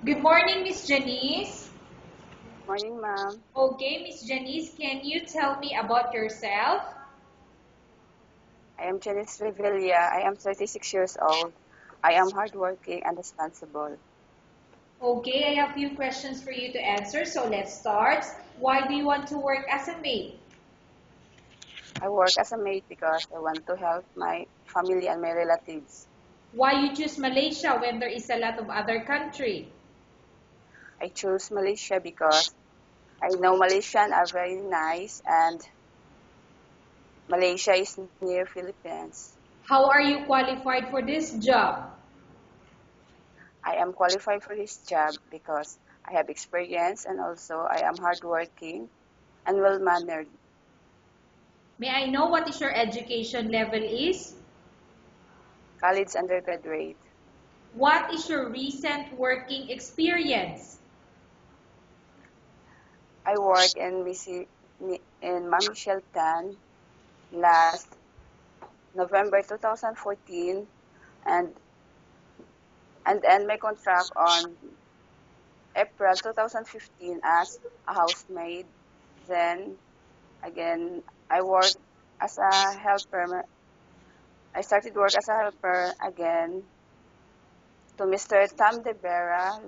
Good morning, Miss Janice. Morning, ma'am. Okay, Miss Janice, can you tell me about yourself? I am Janice Revilla. I am 36 years old. I am hardworking and responsible. Okay, I have a few questions for you to answer, so let's start. Why do you want to work as a maid? I work as a maid because I want to help my family and my relatives. Why you choose Malaysia when there is a lot of other country? I choose Malaysia because I know Malaysians are very nice and Malaysia is near Philippines. How are you qualified for this job? I am qualified for this job because I have experience and also I am hardworking and well-mannered. May I know what is your education level is? College undergraduate. What is your recent working experience? I work in Mami Shelton last November 2014 and end my contract on April 2015 as a housemaid. Then again, I worked as a helper. I started work as a helper again to Mr. Tam De Vera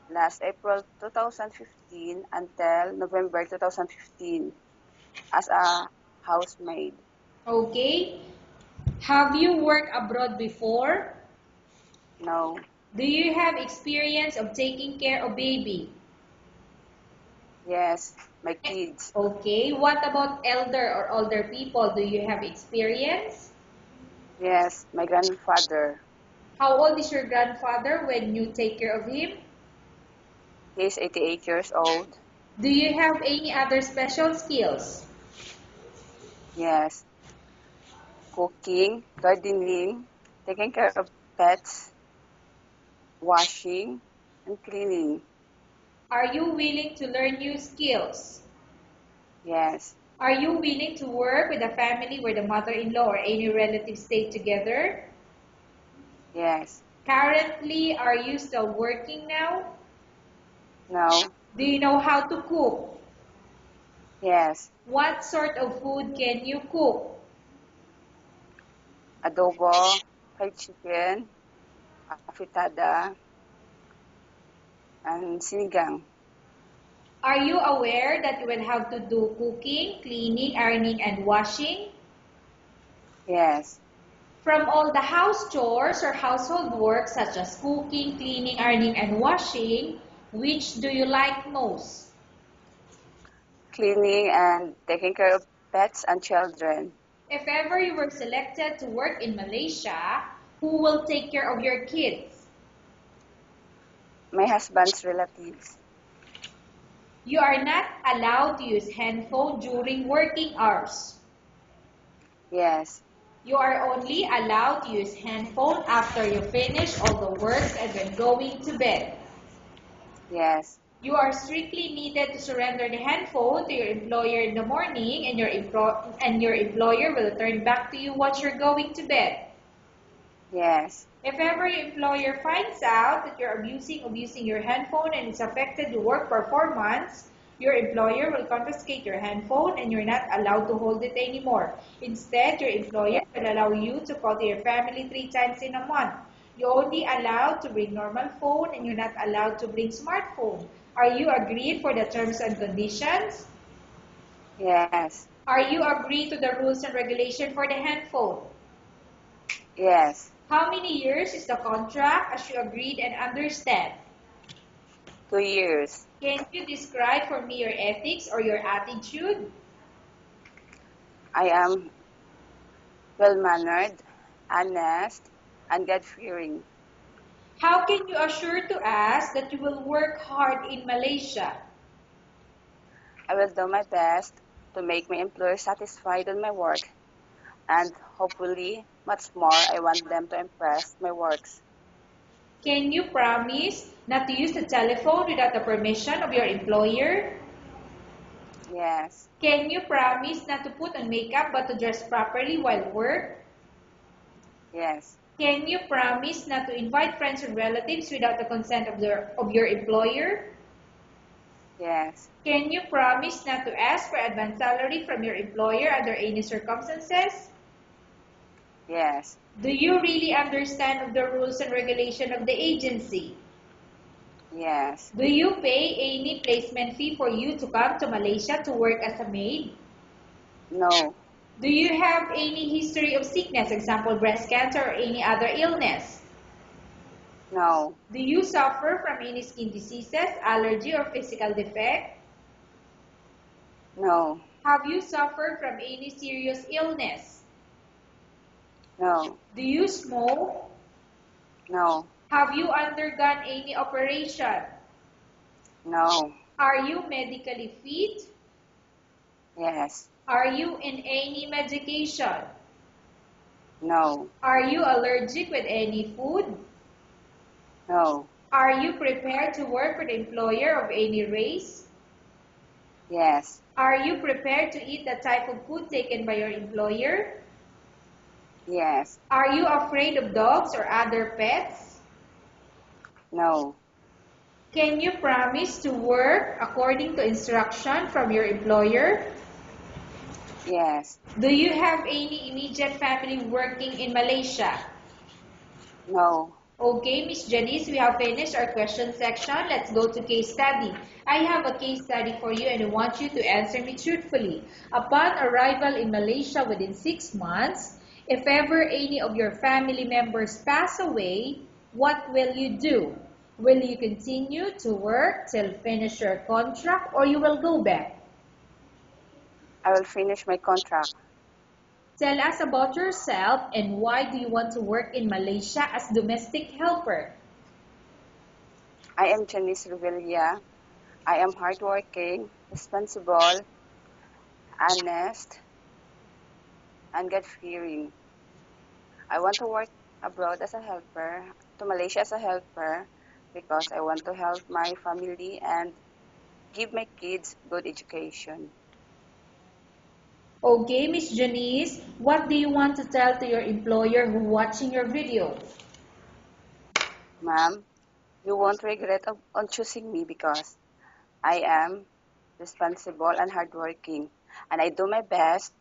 last April 2015 until November 2015 as a housemaid. Okay. Have you worked abroad before? No, Do you have experience of taking care of baby? yes, my kids. Okay. What about elder or older people? Do you have experience? Yes, my grandfather. How old is your grandfather when you take care of him? He is 88 years old. Do you have any other special skills? Yes, cooking, gardening, taking care of pets, washing, and cleaning. Are you willing to learn new skills? Yes, Are you willing to work with a family where the mother-in-law or any relatives stay together? yes, Currently, are you still working now? no, Do you know how to cook? yes, What sort of food can you cook? adobo, fried chicken, afitada, and sinigang. Are you aware that you will have to do cooking, cleaning, ironing, and washing? Yes, From all the house chores or household work such as cooking, cleaning, ironing, and washing, which do you like most? cleaning and taking care of pets and children. If ever you were selected to work in Malaysia, who will take care of your kids? My husband's relatives. You are not allowed to use handphone during working hours. Yes, You are only allowed to use handphone after you finish all the works and when going to bed. yes, You are strictly needed to surrender the handphone to your employer in the morning and your employer will return back to you once you're going to bed. yes, If ever your employer finds out that you're abusing your handphone and it's affected your work performance, your employer will confiscate your handphone and you're not allowed to hold it anymore. Instead, your employer yes, will allow you to call to your family 3 times in a month. You're only allowed to bring normal phone and you're not allowed to bring smartphone. Are you agreed for the terms and conditions? yes, Are you agreed to the rules and regulation for the handphone? yes. How many years is the contract as you agreed and understand? 2 years. Can you describe for me your ethics or your attitude? I am well-mannered, honest, and God-fearing. How can you assure to us that you will work hard in Malaysia? I will do my best to make my employer satisfied on my work, and hopefully, much more, I want them to impress my works. Can you promise not to use the telephone without the permission of your employer? Yes, Can you promise not to put on makeup but to dress properly while work? yes, Can you promise not to invite friends or relatives without the consent of your employer? Yes. Can you promise not to ask for advance salary from your employer under any circumstances? Yes. Do you really understand of the rules and regulation of the agency? Yes. Do you pay any placement fee for you to come to Malaysia to work as a maid? No. Do you have any history of sickness, example breast cancer or any other illness? No. Do you suffer from any skin diseases, allergy or physical defect? No. Have you suffered from any serious illness? No. Do you smoke? No. Have you undergone any operation? No. Are you medically fit? Yes. Are you in any medication? No. Are you allergic with any food? No. Are you prepared to work with an employer of any race? Yes. Are you prepared to eat the type of food taken by your employer? Yes. Are you afraid of dogs or other pets? No. Can you promise to work according to instruction from your employer? Yes. Do you have any immediate family working in Malaysia? No. Okay, Miss Janice, we have finished our question section. Let's go to case study. I have a case study for you and I want you to answer me truthfully. Upon arrival in Malaysia within 6 months, if ever any of your family members pass away, what will you do? Will you continue to work till finish your contract or you will go back? I will finish my contract. Tell us about yourself and why do you want to work in Malaysia as domestic helper? I am Janice Revilla. I am hardworking, responsible, honest, and God-fearing. I want to work abroad as a helper, to Malaysia as a helper, because I want to help my family and give my kids good education. Okay, Miss Janice, what do you want to tell to your employer who watching your video? Ma'am, you won't regret on choosing me because I am responsible and hardworking, and I do my best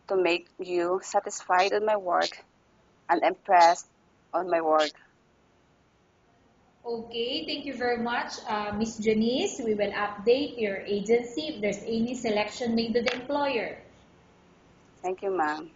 to make you satisfied with my work and impressed on my work. Okay, thank you very much, Miss Janice. We will update your agency if there's any selection made to the employer. Thank you, ma'am.